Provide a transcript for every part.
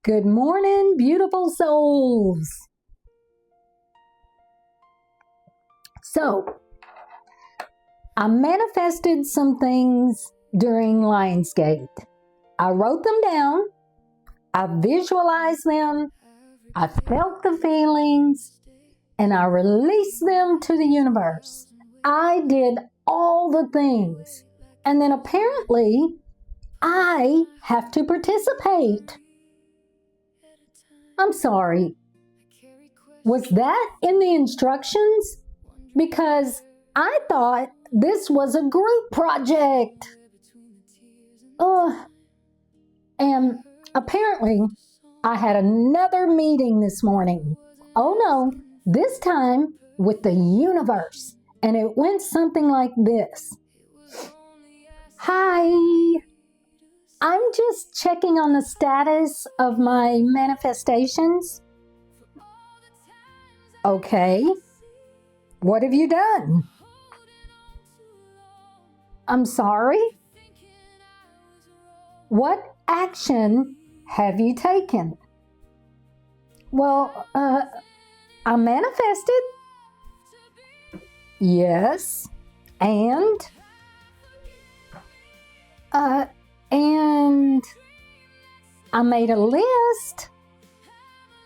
Good morning, beautiful souls. So, I manifested some things during Lionsgate. I wrote them down, I visualized them, I felt the feelings, and I released them to the universe. I did all the things. And then apparently, I have to participate. I'm sorry. Was that in the instructions? Because I thought this was a group project. And apparently I had another meeting this morning. Oh no, this time with the universe. And it went something like this. Hi, I'm just checking on the status of my manifestations. Okay. What have you done? I'm sorry? What action have you taken? Well, I manifested. Yes. And I made a list.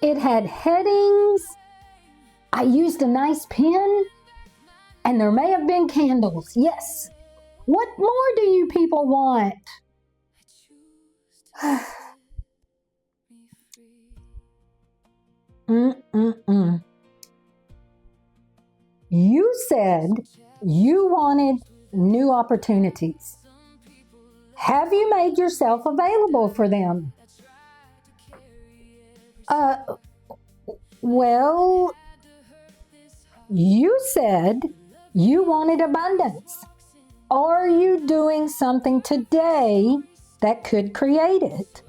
It had headings. I used a nice pen, and there may have been candles. Yes. What more do you people want? You said you wanted new opportunities. Have you made yourself available for them? Well, you said you wanted abundance. Are you doing something today that could create it?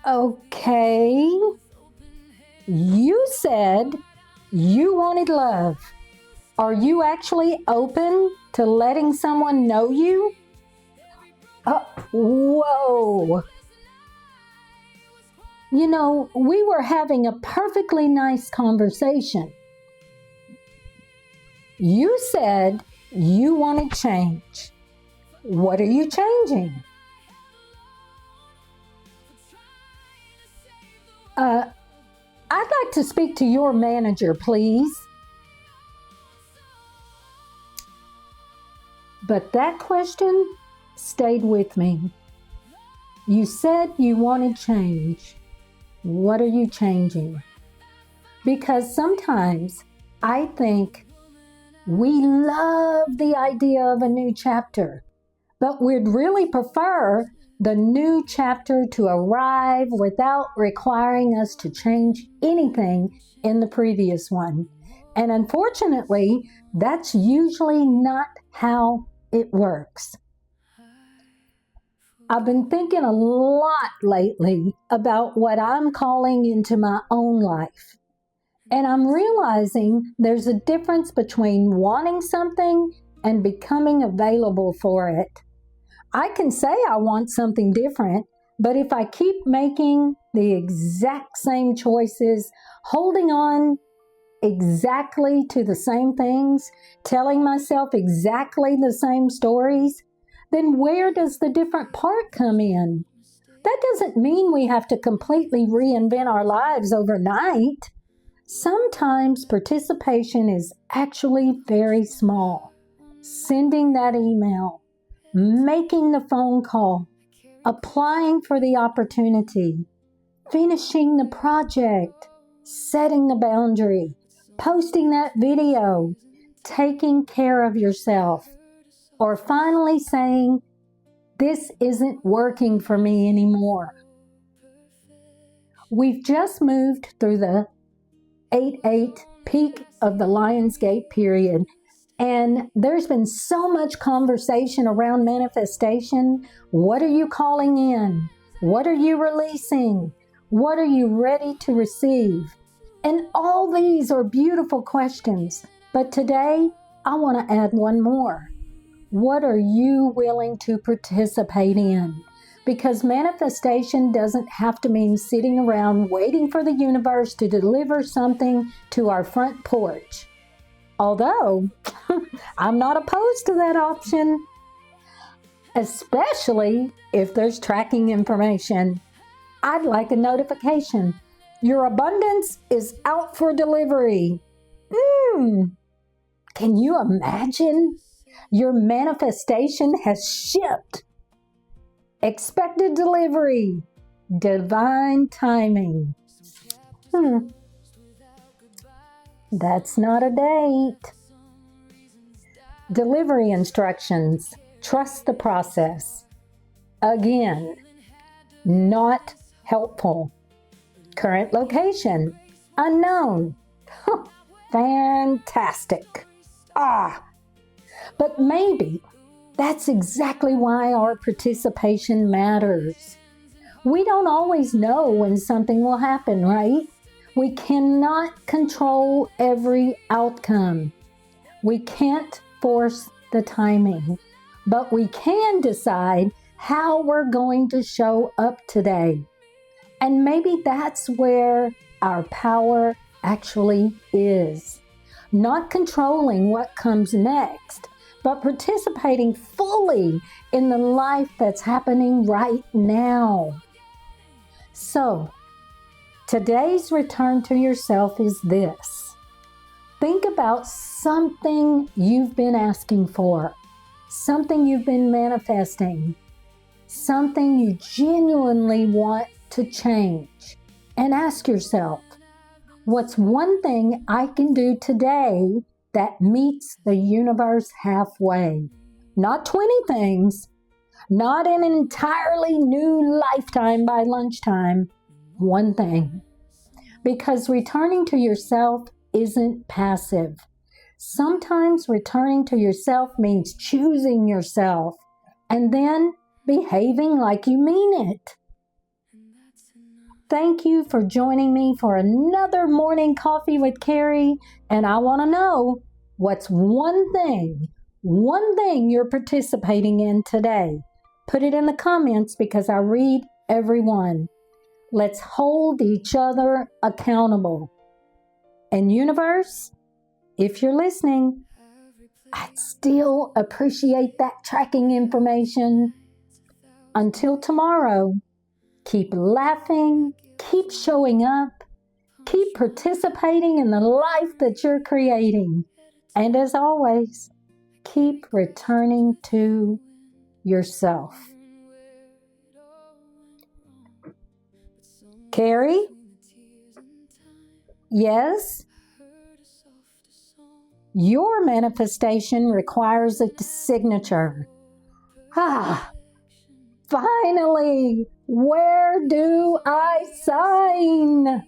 Okay. You said you wanted love. Are you actually open to letting someone know you? Whoa. You know, we were having a perfectly nice conversation. You said you wanted change. What are you changing? I'd like to speak to your manager, please. But that question stayed with me. You said you wanted change. What are you changing? Because sometimes I think we love the idea of a new chapter, but we'd really prefer the new chapter to arrive without requiring us to change anything in the previous one. And unfortunately, that's usually not how it works. I've been thinking a lot lately about what I'm calling into my own life. And I'm realizing there's a difference between wanting something and becoming available for it. I can say I want something different, but if I keep making the exact same choices, holding on exactly to the same things, telling myself exactly the same stories, then where does the different part come in? That doesn't mean we have to completely reinvent our lives overnight. Sometimes participation is actually very small. Sending that email, making the phone call, applying for the opportunity, finishing the project, setting the boundary, posting that video, taking care of yourself, or finally saying, this isn't working for me anymore. We've just moved through the 8/8 peak of the Lionsgate period, and there's been so much conversation around manifestation. What are you calling in? What are you releasing? What are you ready to receive? And all these are beautiful questions, but today I want to add one more. What are you willing to participate in? because manifestation doesn't have to mean sitting around waiting for the universe to deliver something to our front porch. Although, I'm not opposed to that option, especially if there's tracking information. I'd like a notification. Your abundance is out for delivery. Can you imagine? Your manifestation has shipped. Expected delivery. Divine timing. That's not a date. Delivery instructions. Trust the process. Again, not helpful. Current location. Unknown. Fantastic. But maybe that's exactly why our participation matters. We don't always know when something will happen, right? We cannot control every outcome. We can't force the timing, but we can decide how we're going to show up today. And maybe that's where our power actually is. Not controlling what comes next, but participating fully in the life that's happening right now. So, today's return to yourself is this. Think about something you've been asking for, something you've been manifesting, something you genuinely want to change, and ask yourself, what's one thing I can do today that meets the universe halfway? Not 20 things, not an entirely new lifetime by lunchtime, one thing. Because returning to yourself isn't passive. Sometimes returning to yourself means choosing yourself and then behaving like you mean it. Thank you for joining me for another morning coffee with Kari, and I want to know, what's one thing you're participating in today? Put it in the comments because I read every one. Let's hold each other accountable. And universe, if you're listening, I'd still appreciate that tracking information. Until tomorrow, keep laughing, keep showing up, keep participating in the life that you're creating. And as always, keep returning to yourself. Kari? Yes? Your manifestation requires a signature. Finally, where do I sign?